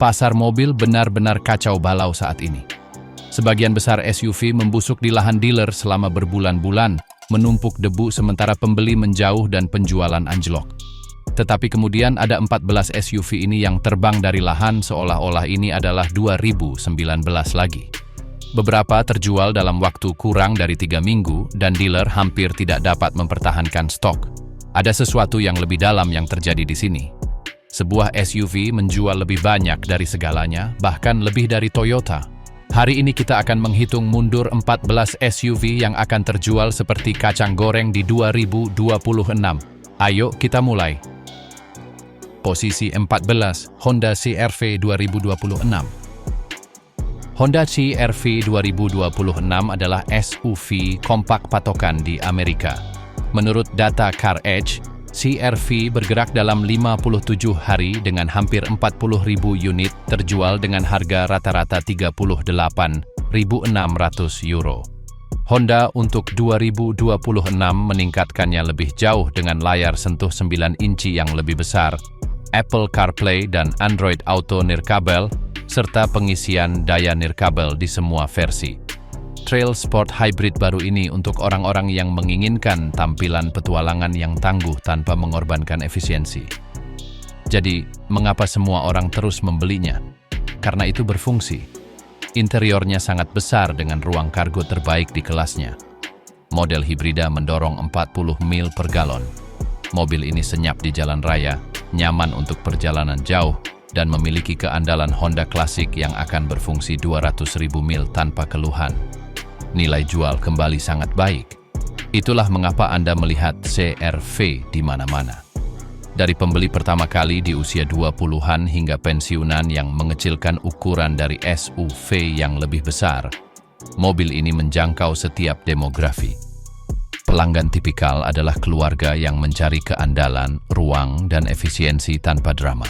Pasar mobil benar-benar kacau balau saat ini. Sebagian besar SUV membusuk di lahan dealer selama berbulan-bulan, menumpuk debu sementara pembeli menjauh dan penjualan anjlok. Tetapi kemudian ada 14 SUV ini yang terbang dari lahan seolah-olah ini adalah 2019 lagi. Beberapa terjual dalam waktu kurang dari 3 minggu dan dealer hampir tidak dapat mempertahankan stok. Ada sesuatu yang lebih dalam yang terjadi di sini. Sebuah SUV menjual lebih banyak dari segalanya, bahkan lebih dari Toyota. Hari ini kita akan menghitung mundur 14 SUV yang akan terjual seperti kacang goreng di 2026. Ayo kita mulai. Posisi 14, Honda CR-V 2026. Honda CR-V 2026 adalah SUV kompak patokan di Amerika. Menurut data CarEdge, CR-V bergerak dalam 57 hari dengan hampir 40.000 unit terjual dengan harga rata-rata 38.600 euro. Honda untuk 2026 meningkatkannya lebih jauh dengan layar sentuh 9 inci yang lebih besar, Apple CarPlay dan Android Auto nirkabel, serta pengisian daya nirkabel di semua versi. Trail Sport Hybrid baru ini untuk orang-orang yang menginginkan tampilan petualangan yang tangguh tanpa mengorbankan efisiensi. Jadi, mengapa semua orang terus membelinya? Karena itu berfungsi. Interiornya sangat besar dengan ruang kargo terbaik di kelasnya. Model hibrida mendorong 40 mil per galon. Mobil ini senyap di jalan raya, nyaman untuk perjalanan jauh, dan memiliki keandalan Honda klasik yang akan berfungsi 200.000 mil tanpa keluhan. Nilai jual kembali sangat baik. Itulah mengapa Anda melihat CR-V di mana-mana. Dari pembeli pertama kali di usia 20-an hingga pensiunan yang mengecilkan ukuran dari SUV yang lebih besar, mobil ini menjangkau setiap demografi. Pelanggan tipikal adalah keluarga yang mencari keandalan, ruang, dan efisiensi tanpa drama.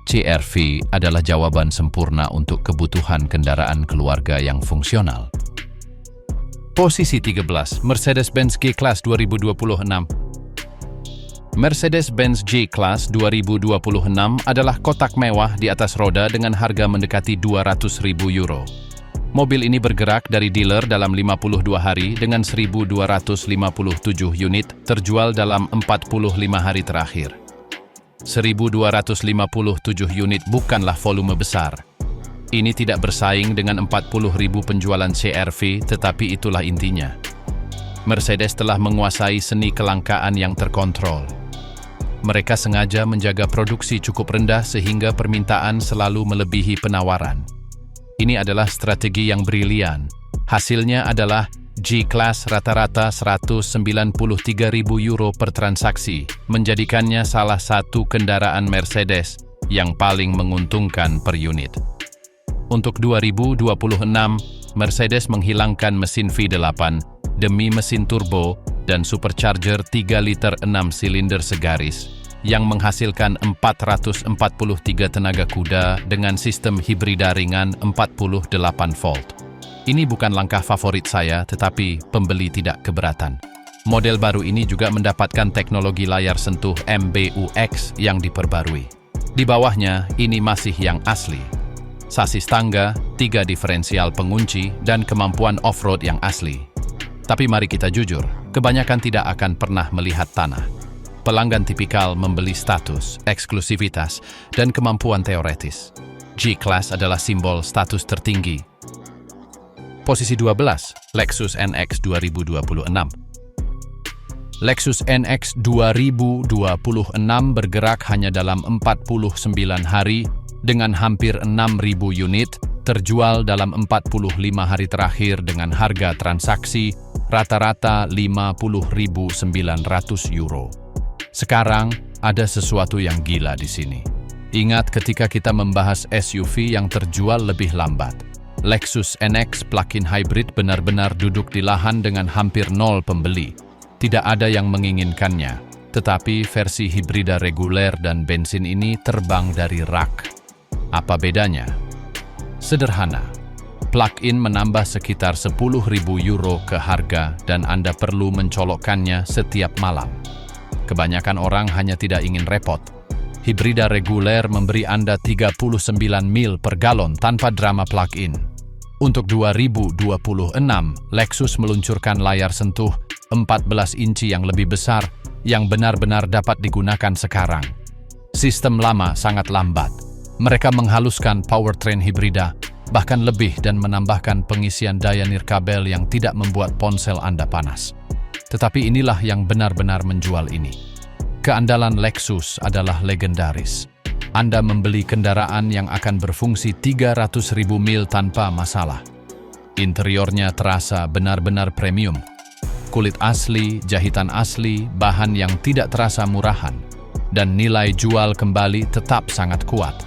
CR-V adalah jawaban sempurna untuk kebutuhan kendaraan keluarga yang fungsional. Posisi 13, Mercedes-Benz G-Class 2026. Mercedes-Benz G-Class 2026 adalah kotak mewah di atas roda dengan harga mendekati 200.000 euro. Mobil ini bergerak dari dealer dalam 52 hari dengan 1.257 unit terjual dalam 45 hari terakhir. 1.257 unit bukanlah volume besar. Ini tidak bersaing dengan 40.000 penjualan CR-V, tetapi itulah intinya. Mercedes telah menguasai seni kelangkaan yang terkontrol. Mereka sengaja menjaga produksi cukup rendah sehingga permintaan selalu melebihi penawaran. Ini adalah strategi yang brilian. Hasilnya adalah G-Class rata-rata 193.000 euro per transaksi, menjadikannya salah satu kendaraan Mercedes yang paling menguntungkan per unit. Untuk 2026, Mercedes menghilangkan mesin V8 demi mesin turbo dan supercharger 3 liter 6 silinder segaris yang menghasilkan 443 tenaga kuda dengan sistem hibrida ringan 48 volt. Ini bukan langkah favorit saya, tetapi pembeli tidak keberatan. Model baru ini juga mendapatkan teknologi layar sentuh MBUX yang diperbarui. Di bawahnya, ini masih yang asli. Sasis tangga, 3 diferensial pengunci, dan kemampuan off-road yang asli. Tapi mari kita jujur, kebanyakan tidak akan pernah melihat tanah. Pelanggan tipikal membeli status, eksklusivitas, dan kemampuan teoretis. G-Class adalah simbol status tertinggi. Posisi 12, Lexus NX 2026. Lexus NX 2026 bergerak hanya dalam 49 hari dengan hampir 6.000 unit, terjual dalam 45 hari terakhir dengan harga transaksi rata-rata 50.900 euro. Sekarang, ada sesuatu yang gila di sini. Ingat ketika kita membahas SUV yang terjual lebih lambat. Lexus NX plug-in hybrid benar-benar duduk di lahan dengan hampir nol pembeli. Tidak ada yang menginginkannya, tetapi versi hibrida reguler dan bensin ini terbang dari rak. Apa bedanya? Sederhana. Plug-in menambah sekitar 10.000 euro ke harga dan Anda perlu mencolokkannya setiap malam. Kebanyakan orang hanya tidak ingin repot. Hibrida reguler memberi Anda 39 mil per galon tanpa drama plug-in. Untuk 2026, Lexus meluncurkan layar sentuh 14 inci yang lebih besar yang benar-benar dapat digunakan sekarang. Sistem lama sangat lambat. Mereka menghaluskan powertrain hibrida, bahkan lebih, dan menambahkan pengisian daya nirkabel yang tidak membuat ponsel Anda panas. Tetapi inilah yang benar-benar menjual ini. Keandalan Lexus adalah legendaris. Anda membeli kendaraan yang akan berfungsi 300.000 mil tanpa masalah. Interiornya terasa benar-benar premium. Kulit asli, jahitan asli, bahan yang tidak terasa murahan, dan nilai jual kembali tetap sangat kuat.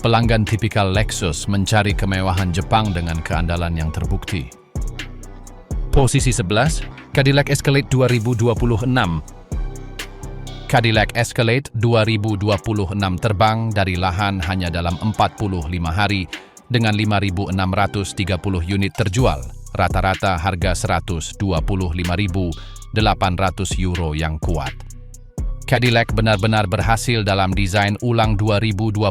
Pelanggan tipikal Lexus mencari kemewahan Jepang dengan keandalan yang terbukti. Posisi 11, Cadillac Escalade 2026. Cadillac Escalade 2026 terbang dari lahan hanya dalam 45 hari dengan 5.630 unit terjual, rata-rata harga 125.800 euro yang kuat. Cadillac benar-benar berhasil dalam desain ulang 2021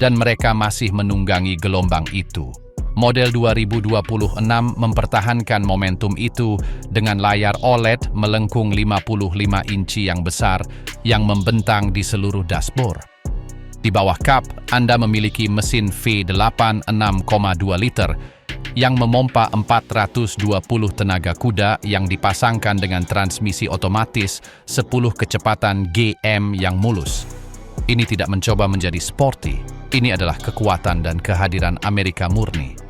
dan mereka masih menunggangi gelombang itu. Model 2026 mempertahankan momentum itu dengan layar OLED melengkung 55 inci yang besar yang membentang di seluruh dashboard. Di bawah kap, Anda memiliki mesin V8 6,2 liter yang memompa 420 tenaga kuda yang dipasangkan dengan transmisi otomatis 10 kecepatan GM yang mulus. Ini tidak mencoba menjadi sporty, ini adalah kekuatan dan kehadiran Amerika murni.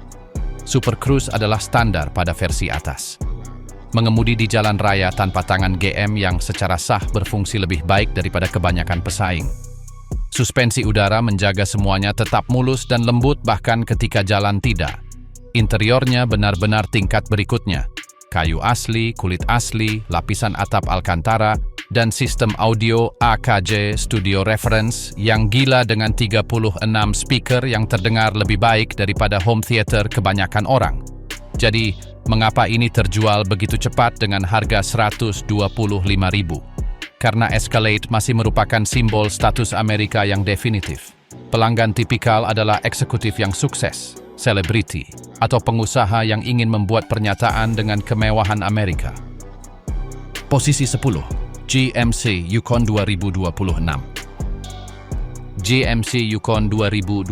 Super Cruise adalah standar pada versi atas. Mengemudi di jalan raya tanpa tangan GM yang secara sah berfungsi lebih baik daripada kebanyakan pesaing. Suspensi udara menjaga semuanya tetap mulus dan lembut bahkan ketika jalan tidak. Interiornya benar-benar tingkat berikutnya. Kayu asli, kulit asli, lapisan atap Alcantara, dan sistem audio AKG Studio Reference yang gila dengan 36 speaker yang terdengar lebih baik daripada home theater kebanyakan orang. Jadi, mengapa ini terjual begitu cepat dengan harga 125.000? Karena Escalade masih merupakan simbol status Amerika yang definitif. Pelanggan tipikal adalah eksekutif yang sukses, selebriti, atau pengusaha yang ingin membuat pernyataan dengan kemewahan Amerika. Posisi 10, GMC Yukon 2026. GMC Yukon 2026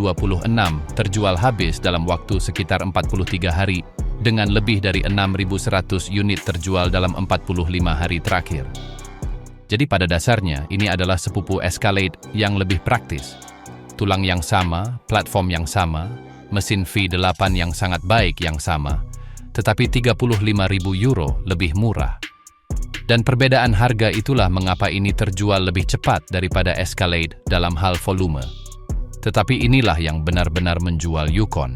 terjual habis dalam waktu sekitar 43 hari dengan lebih dari 6.100 unit terjual dalam 45 hari terakhir. Jadi pada dasarnya ini adalah sepupu Escalade yang lebih praktis. Tulang yang sama, platform yang sama, mesin V8 yang sangat baik yang sama, tetapi 35.000 euro lebih murah. Dan perbedaan harga itulah mengapa ini terjual lebih cepat daripada Escalade dalam hal volume. Tetapi inilah yang benar-benar menjual Yukon,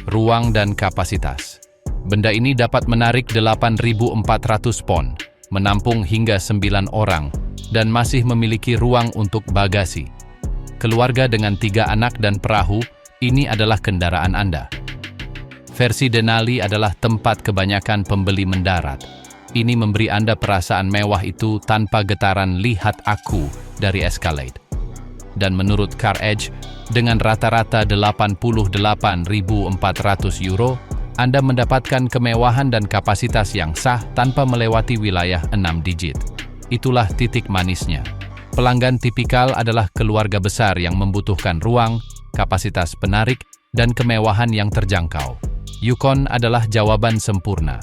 ruang dan kapasitas. Benda ini dapat menarik 8.400 pon, menampung hingga 9 orang, dan masih memiliki ruang untuk bagasi. Keluarga dengan 3 anak dan perahu, ini adalah kendaraan Anda. Versi Denali adalah tempat kebanyakan pembeli mendarat. Ini memberi Anda perasaan mewah itu tanpa getaran "lihat aku" dari Escalade. Dan menurut Car Edge, dengan rata-rata 88.400 euro, Anda mendapatkan kemewahan dan kapasitas yang sah tanpa melewati wilayah 6 digit. Itulah titik manisnya. Pelanggan tipikal adalah keluarga besar yang membutuhkan ruang, kapasitas penarik, dan kemewahan yang terjangkau. Yukon adalah jawaban sempurna.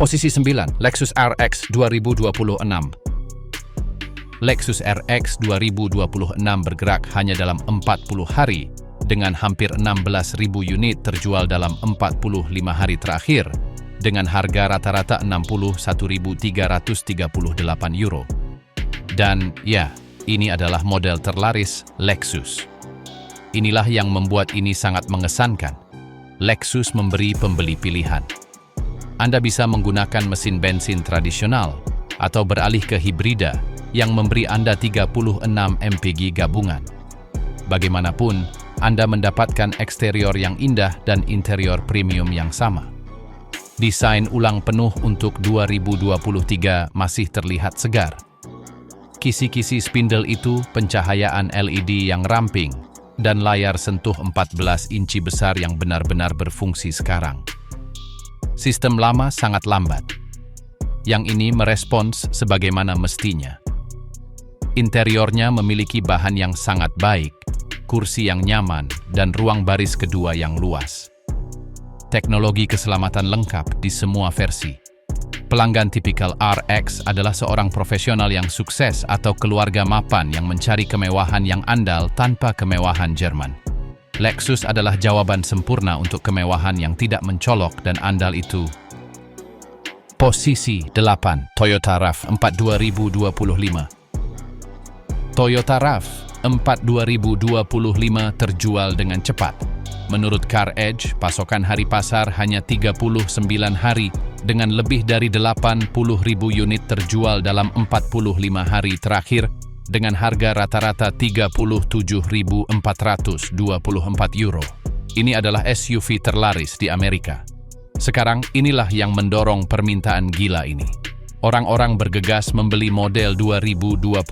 Posisi 9, Lexus RX 2026. Lexus RX 2026 bergerak hanya dalam 40 hari, dengan hampir 16.000 unit terjual dalam 45 hari terakhir, dengan harga rata-rata 61.338 euro. Dan ya, ini adalah model terlaris Lexus. Inilah yang membuat ini sangat mengesankan. Lexus memberi pembeli pilihan. Anda bisa menggunakan mesin bensin tradisional atau beralih ke hibrida yang memberi Anda 36 mpg gabungan. Bagaimanapun, Anda mendapatkan eksterior yang indah dan interior premium yang sama. Desain ulang penuh untuk 2023 masih terlihat segar. Kisi-kisi spindle itu pencahayaan LED yang ramping dan layar sentuh 14 inci besar yang benar-benar berfungsi sekarang. Sistem lama sangat lambat. Yang ini merespons sebagaimana mestinya. Interiornya memiliki bahan yang sangat baik, kursi yang nyaman, dan ruang baris kedua yang luas. Teknologi keselamatan lengkap di semua versi. Pelanggan tipikal RX adalah seorang profesional yang sukses atau keluarga mapan yang mencari kemewahan yang andal tanpa kemewahan Jerman. Lexus adalah jawaban sempurna untuk kemewahan yang tidak mencolok dan andal itu. Posisi 8. Toyota RAV4 2025. Toyota RAV4 2025 terjual dengan cepat. Menurut Car Edge, pasokan hari pasar hanya 39 hari dengan lebih dari 80.000 unit terjual dalam 45 hari terakhir dengan harga rata-rata 37.424 euro. Ini adalah SUV terlaris di Amerika. Sekarang inilah yang mendorong permintaan gila ini. Orang-orang bergegas membeli model 2025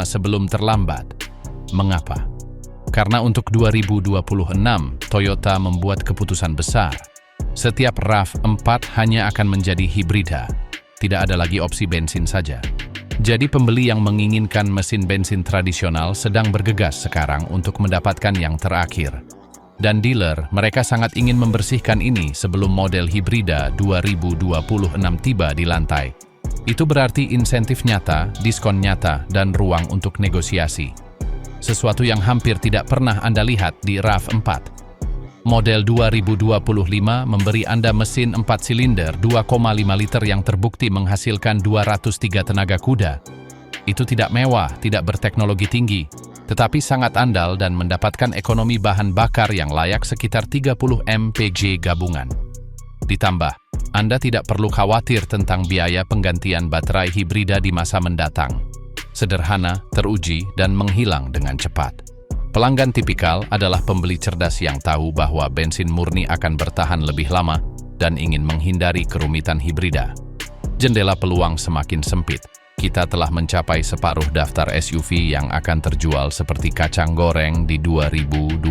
sebelum terlambat. Mengapa? Karena untuk 2026, Toyota membuat keputusan besar. Setiap RAV4 hanya akan menjadi hibrida. Tidak ada lagi opsi bensin saja. Jadi pembeli yang menginginkan mesin bensin tradisional sedang bergegas sekarang untuk mendapatkan yang terakhir. Dan dealer, mereka sangat ingin membersihkan ini sebelum model hibrida 2026 tiba di lantai. Itu berarti insentif nyata, diskon nyata, dan ruang untuk negosiasi. Sesuatu yang hampir tidak pernah Anda lihat di RAV4. Model 2025 memberi Anda mesin 4 silinder 2,5 liter yang terbukti menghasilkan 203 tenaga kuda. Itu tidak mewah, tidak berteknologi tinggi, tetapi sangat andal dan mendapatkan ekonomi bahan bakar yang layak sekitar 30 mpg gabungan. Ditambah, Anda tidak perlu khawatir tentang biaya penggantian baterai hibrida di masa mendatang. Sederhana, teruji, dan menghilang dengan cepat. Pelanggan tipikal adalah pembeli cerdas yang tahu bahwa bensin murni akan bertahan lebih lama dan ingin menghindari kerumitan hibrida. Jendela peluang semakin sempit. Kita telah mencapai separuh daftar SUV yang akan terjual seperti kacang goreng di 2026.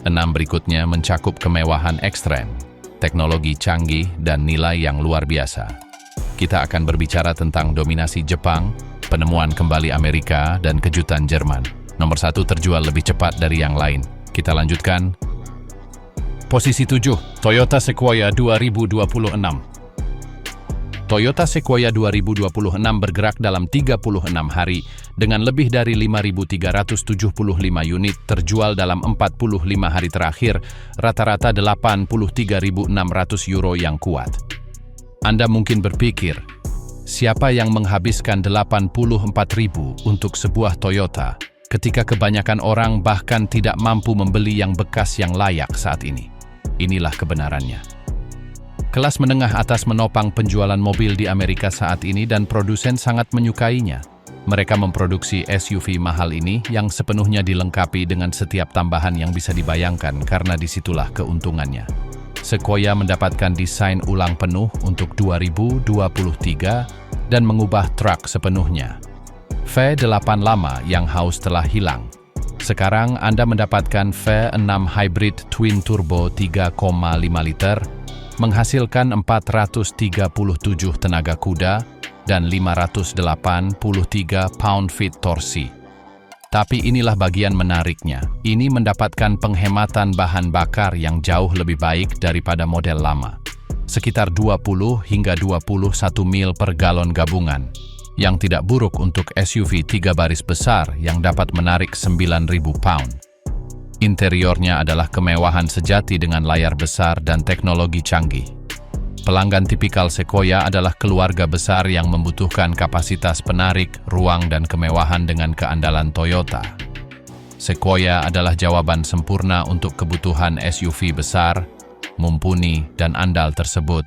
6 berikutnya mencakup kemewahan ekstrem, teknologi canggih, dan nilai yang luar biasa. Kita akan berbicara tentang dominasi Jepang, penemuan kembali Amerika, dan kejutan Jerman. Nomor 1 terjual lebih cepat dari yang lain. Kita lanjutkan. Posisi 7. Toyota Sequoia 2026. Toyota Sequoia 2026 bergerak dalam 36 hari dengan lebih dari 5.375 unit terjual dalam 45 hari terakhir, rata-rata 83.600 euro yang kuat. Anda mungkin berpikir, siapa yang menghabiskan 84.000 untuk sebuah Toyota ketika kebanyakan orang bahkan tidak mampu membeli yang bekas yang layak saat ini? Inilah kebenarannya. Kelas menengah atas menopang penjualan mobil di Amerika saat ini dan produsen sangat menyukainya. Mereka memproduksi SUV mahal ini yang sepenuhnya dilengkapi dengan setiap tambahan yang bisa dibayangkan karena disitulah keuntungannya. Sequoia mendapatkan desain ulang penuh untuk 2023 dan mengubah truk sepenuhnya. V8 lama yang haus telah hilang. Sekarang Anda mendapatkan V6 Hybrid Twin Turbo 3,5 liter, menghasilkan 437 tenaga kuda dan 583 pound-feet torsi. Tapi inilah bagian menariknya. Ini mendapatkan penghematan bahan bakar yang jauh lebih baik daripada model lama. Sekitar 20 hingga 21 mil per galon gabungan. Yang tidak buruk untuk SUV 3 baris besar yang dapat menarik 9.000 pound. Interiornya adalah kemewahan sejati dengan layar besar dan teknologi canggih. Pelanggan tipikal Sequoia adalah keluarga besar yang membutuhkan kapasitas penarik, ruang, dan kemewahan dengan keandalan Toyota. Sequoia adalah jawaban sempurna untuk kebutuhan SUV besar, mumpuni, dan andal tersebut.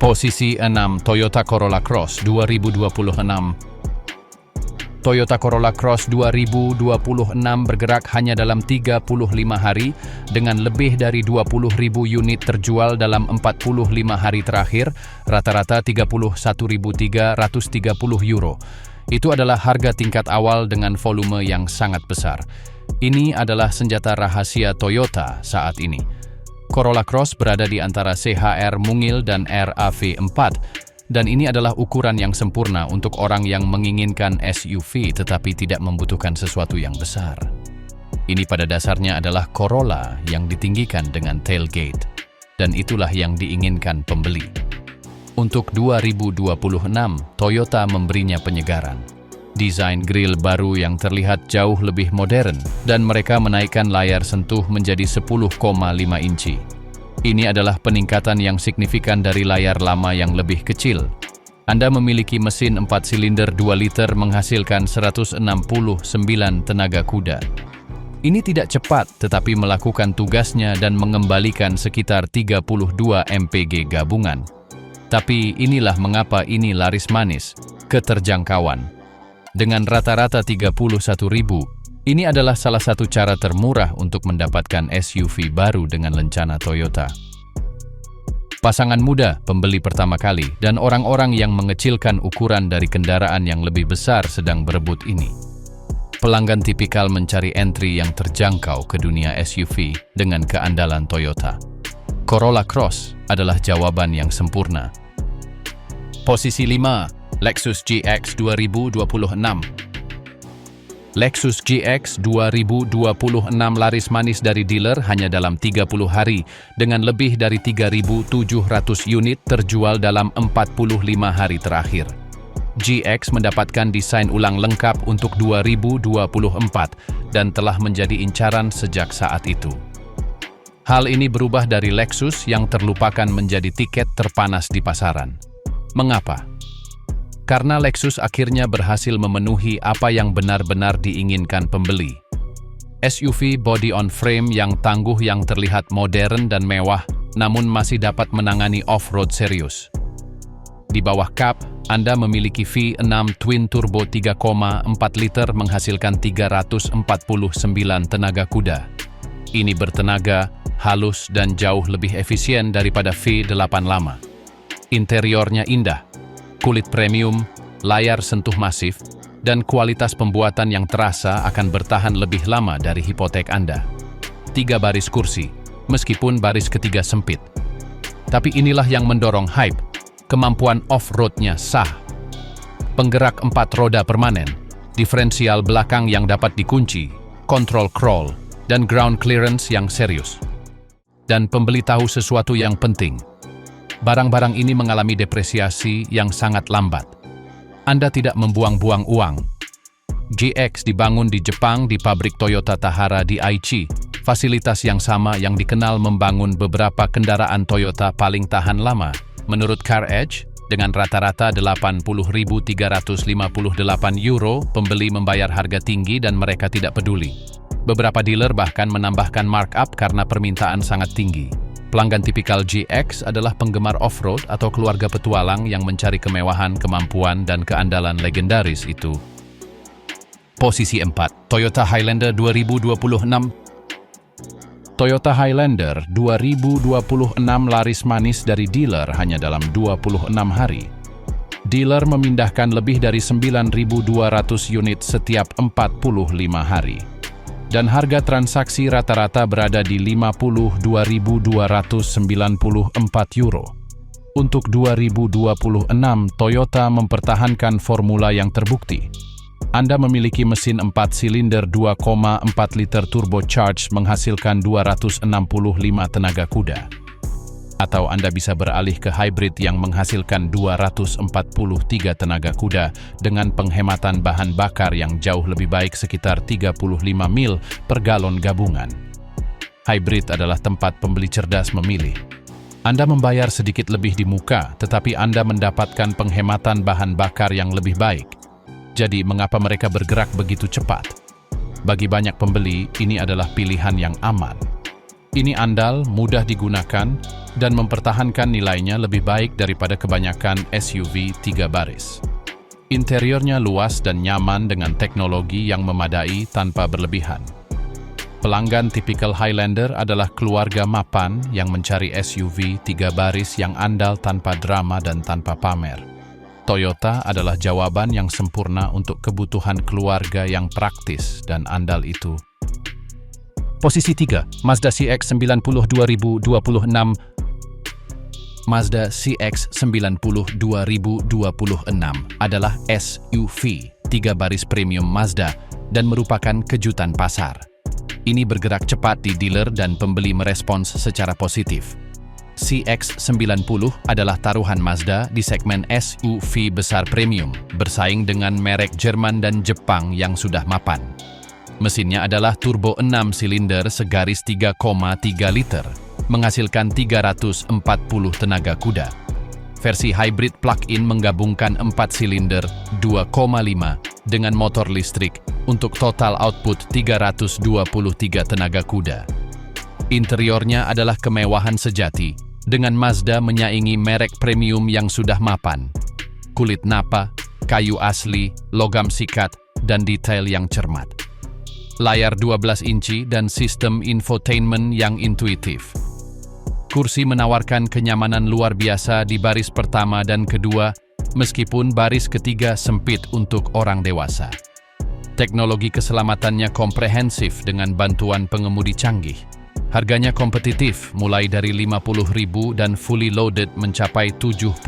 Posisi 6. Toyota Corolla Cross 2026. Toyota Corolla Cross 2026 bergerak hanya dalam 35 hari dengan lebih dari 20.000 unit terjual dalam 45 hari terakhir, rata-rata 31.330 euro. Itu adalah harga tingkat awal dengan volume yang sangat besar. Ini adalah senjata rahasia Toyota saat ini. Corolla Cross berada di antara CHR mungil dan RAV4, dan ini adalah ukuran yang sempurna untuk orang yang menginginkan SUV tetapi tidak membutuhkan sesuatu yang besar. Ini pada dasarnya adalah Corolla yang ditinggikan dengan tailgate, dan itulah yang diinginkan pembeli. Untuk 2026, Toyota memberinya penyegaran. Desain grill baru yang terlihat jauh lebih modern, dan mereka menaikkan layar sentuh menjadi 10,5 inci. Ini adalah peningkatan yang signifikan dari layar lama yang lebih kecil. Anda memiliki mesin 4 silinder 2 liter menghasilkan 169 tenaga kuda. Ini tidak cepat tetapi melakukan tugasnya dan mengembalikan sekitar 32 mpg gabungan. Tapi inilah mengapa ini laris manis, keterjangkauan. Dengan rata-rata 31.000, ini adalah salah satu cara termurah untuk mendapatkan SUV baru dengan lencana Toyota. Pasangan muda, pembeli pertama kali, dan orang-orang yang mengecilkan ukuran dari kendaraan yang lebih besar sedang berebut ini. Pelanggan tipikal mencari entry yang terjangkau ke dunia SUV dengan keandalan Toyota. Corolla Cross adalah jawaban yang sempurna. Posisi 5, Lexus GX 2026. Lexus GX 2026 laris manis dari dealer hanya dalam 30 hari dengan lebih dari 3.700 unit terjual dalam 45 hari terakhir. GX mendapatkan desain ulang lengkap untuk 2024 dan telah menjadi incaran sejak saat itu. Hal ini berubah dari Lexus yang terlupakan menjadi tiket terpanas di pasaran. Mengapa? Karena Lexus akhirnya berhasil memenuhi apa yang benar-benar diinginkan pembeli. SUV body on frame yang tangguh yang terlihat modern dan mewah, namun masih dapat menangani off-road serius. Di bawah kap, Anda memiliki V6 Twin Turbo 3,4 liter menghasilkan 349 tenaga kuda. Ini bertenaga, halus dan jauh lebih efisien daripada V8 lama. Interiornya indah, kulit premium, layar sentuh masif, dan kualitas pembuatan yang terasa akan bertahan lebih lama dari hipotek Anda. 3 baris kursi, meskipun baris ketiga sempit. Tapi inilah yang mendorong hype, kemampuan off-roadnya sah. Penggerak 4 roda permanen, diferensial belakang yang dapat dikunci, kontrol crawl, dan ground clearance yang serius. Dan pembeli tahu sesuatu yang penting. Barang-barang ini mengalami depresiasi yang sangat lambat. Anda tidak membuang-buang uang. GX dibangun di Jepang di pabrik Toyota Tahara di Aichi, fasilitas yang sama yang dikenal membangun beberapa kendaraan Toyota paling tahan lama. Menurut CarEdge, dengan rata-rata 80.358 euro, pembeli membayar harga tinggi dan mereka tidak peduli. Beberapa dealer bahkan menambahkan markup karena permintaan sangat tinggi. Pelanggan tipikal GX adalah penggemar off-road atau keluarga petualang yang mencari kemewahan, kemampuan, dan keandalan legendaris itu. Posisi 4, Toyota Highlander 2026. Toyota Highlander 2026 laris manis dari dealer hanya dalam 26 hari. Dealer memindahkan lebih dari 9.200 unit setiap 45 hari. Dan harga transaksi rata-rata berada di 52.294 euro. Untuk 2026, Toyota mempertahankan formula yang terbukti. Anda memiliki mesin 4 silinder 2,4 liter turbocharged menghasilkan 265 tenaga kuda. Atau Anda bisa beralih ke hybrid yang menghasilkan 243 tenaga kuda dengan penghematan bahan bakar yang jauh lebih baik sekitar 35 mil per galon gabungan. Hybrid adalah tempat pembeli cerdas memilih. Anda membayar sedikit lebih di muka, tetapi Anda mendapatkan penghematan bahan bakar yang lebih baik. Jadi, mengapa mereka bergerak begitu cepat? Bagi banyak pembeli, ini adalah pilihan yang aman. Ini andal, mudah digunakan, dan mempertahankan nilainya lebih baik daripada kebanyakan SUV 3 baris. Interiornya luas dan nyaman dengan teknologi yang memadai tanpa berlebihan. Pelanggan tipikal Highlander adalah keluarga mapan yang mencari SUV 3 baris yang andal tanpa drama dan tanpa pamer. Toyota adalah jawaban yang sempurna untuk kebutuhan keluarga yang praktis dan andal itu. Posisi 3, Mazda CX-90 2026. Mazda CX-90 2026 adalah SUV 3 baris premium Mazda dan merupakan kejutan pasar. Ini bergerak cepat di dealer dan pembeli merespons secara positif. CX-90 adalah taruhan Mazda di segmen SUV besar premium, bersaing dengan merek Jerman dan Jepang yang sudah mapan. Mesinnya adalah turbo 6 silinder segaris 3,3 liter. Menghasilkan 340 tenaga kuda. Versi hybrid plug-in menggabungkan 4 silinder 2,5 dengan motor listrik untuk total output 323 tenaga kuda. Interiornya adalah kemewahan sejati, dengan Mazda menyaingi merek premium yang sudah mapan. Kulit napa, kayu asli, logam sikat, dan detail yang cermat. Layar 12 inci dan sistem infotainment yang intuitif. Kursi menawarkan kenyamanan luar biasa di baris pertama dan kedua, meskipun baris ketiga sempit untuk orang dewasa. Teknologi keselamatannya komprehensif dengan bantuan pengemudi canggih. Harganya kompetitif, mulai dari 50.000 dan fully loaded mencapai 70.000.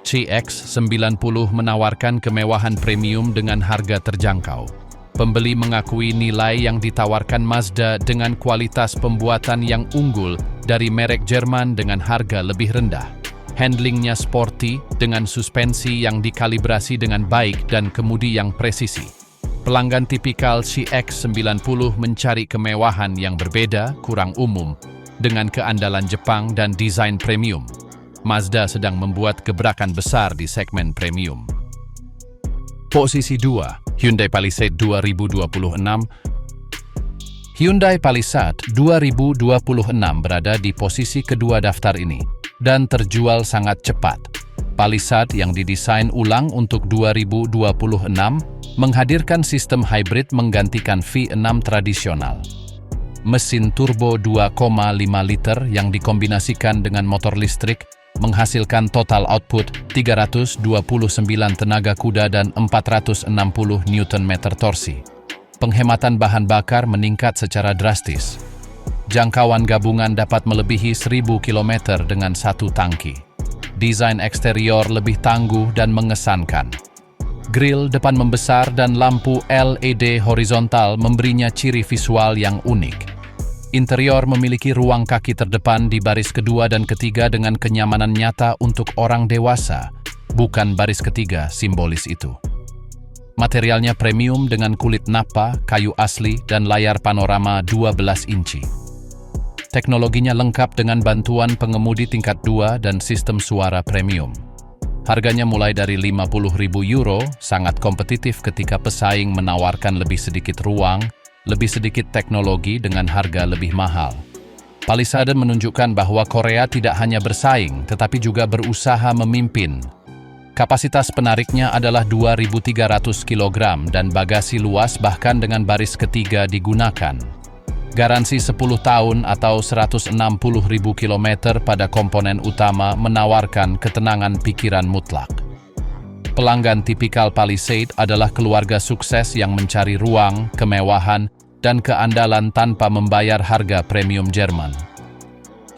CX-90 menawarkan kemewahan premium dengan harga terjangkau. Pembeli mengakui nilai yang ditawarkan Mazda dengan kualitas pembuatan yang unggul dari merek Jerman dengan harga lebih rendah. Handlingnya sporty dengan suspensi yang dikalibrasi dengan baik dan kemudi yang presisi. Pelanggan tipikal CX-90 mencari kemewahan yang berbeda, kurang umum, dengan keandalan Jepang dan desain premium. Mazda sedang membuat gebrakan besar di segmen premium. Posisi 2. Hyundai Palisade 2026. Hyundai Palisade 2026 berada di posisi kedua daftar ini dan terjual sangat cepat. Palisade yang didesain ulang untuk 2026 menghadirkan sistem hybrid menggantikan V6 tradisional. Mesin turbo 2,5 liter yang dikombinasikan dengan motor listrik menghasilkan total output 329 tenaga kuda dan 460 Nm torsi. Penghematan bahan bakar meningkat secara drastis. Jangkauan gabungan dapat melebihi 1000 km dengan satu tangki. Desain eksterior lebih tangguh dan mengesankan. Grill depan membesar dan lampu LED horizontal memberinya ciri visual yang unik. Interior memiliki ruang kaki terdepan di baris kedua dan ketiga dengan kenyamanan nyata untuk orang dewasa, bukan baris ketiga simbolis itu. Materialnya premium dengan kulit napa, kayu asli, dan layar panorama 12 inci. Teknologinya lengkap dengan bantuan pengemudi tingkat 2 dan sistem suara premium. Harganya mulai dari 50.000 euro, sangat kompetitif ketika pesaing menawarkan lebih sedikit ruang, lebih sedikit teknologi dengan harga lebih mahal. Palisade menunjukkan bahwa Korea tidak hanya bersaing, tetapi juga berusaha memimpin. Kapasitas penariknya adalah 2.300 kg dan bagasi luas bahkan dengan baris ketiga digunakan. Garansi 10 tahun atau 160.000 km pada komponen utama menawarkan ketenangan pikiran mutlak. Pelanggan tipikal Palisade adalah keluarga sukses yang mencari ruang, kemewahan, dan keandalan tanpa membayar harga premium Jerman.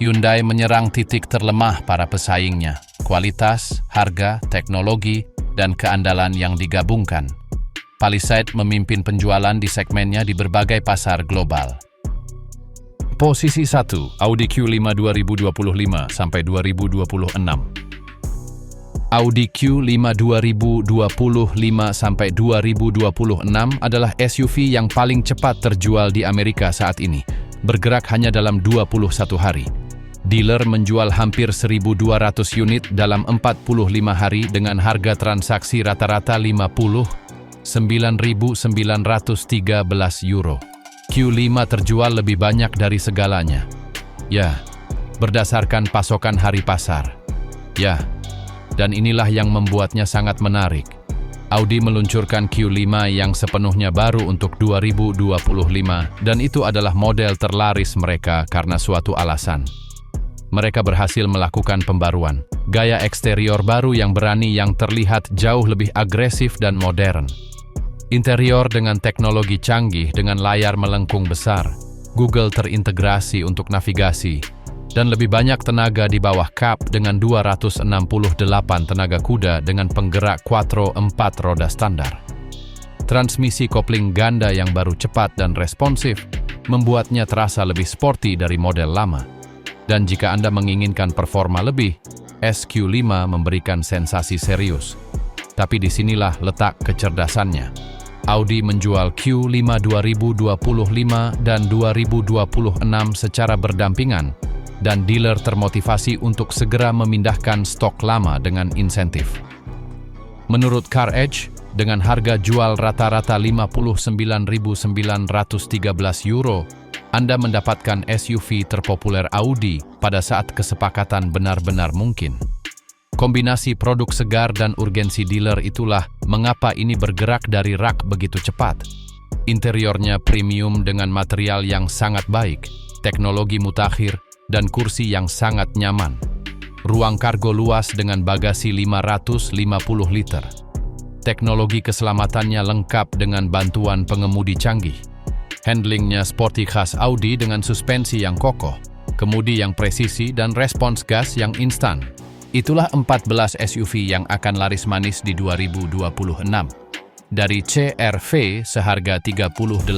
Hyundai menyerang titik terlemah para pesaingnya, kualitas, harga, teknologi, dan keandalan yang digabungkan. Palisade memimpin penjualan di segmennya di berbagai pasar global. Posisi 1, Audi Q5 2025 sampai 2026. Audi Q5 2025 sampai 2026 adalah SUV yang paling cepat terjual di Amerika saat ini, bergerak hanya dalam 21 hari. Dealer menjual hampir 1.200 unit dalam 45 hari dengan harga transaksi rata-rata 59.913 euro. Q5 terjual lebih banyak dari segalanya. Ya, berdasarkan pasokan hari pasar. Ya, dan inilah yang membuatnya sangat menarik. Audi meluncurkan Q5 yang sepenuhnya baru untuk 2025 dan itu adalah model terlaris mereka karena suatu alasan. Mereka berhasil melakukan pembaruan, gaya eksterior baru yang berani yang terlihat jauh lebih agresif dan modern. Interior dengan teknologi canggih dengan layar melengkung besar, Google terintegrasi untuk navigasi, dan lebih banyak tenaga di bawah kap dengan 268 tenaga kuda dengan penggerak quattro 4 roda standar. Transmisi kopling ganda yang baru cepat dan responsif membuatnya terasa lebih sporty dari model lama. Dan jika Anda menginginkan performa lebih, SQ5 memberikan sensasi serius. Tapi disinilah letak kecerdasannya. Audi menjual Q5 2025 dan 2026 secara berdampingan, dan dealer termotivasi untuk segera memindahkan stok lama dengan insentif. Menurut CarEdge, dengan harga jual rata-rata €59.913, Anda mendapatkan SUV terpopuler Audi pada saat kesepakatan benar-benar mungkin. Kombinasi produk segar dan urgensi dealer itulah mengapa ini bergerak dari rak begitu cepat. Interiornya premium dengan material yang sangat baik, teknologi mutakhir, dan kursi yang sangat nyaman. Ruang kargo luas dengan bagasi 550 liter. Teknologi keselamatannya lengkap dengan bantuan pengemudi canggih. Handlingnya sporty khas Audi dengan suspensi yang kokoh, kemudi yang presisi, dan respons gas yang instan. Itulah 14 SUV yang akan laris manis di 2026. Dari CR-V seharga $38.000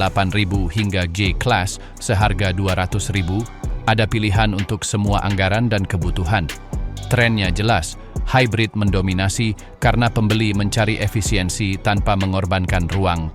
hingga J-Class seharga $200.000, ada pilihan untuk semua anggaran dan kebutuhan. Trennya jelas, hybrid mendominasi karena pembeli mencari efisiensi tanpa mengorbankan ruang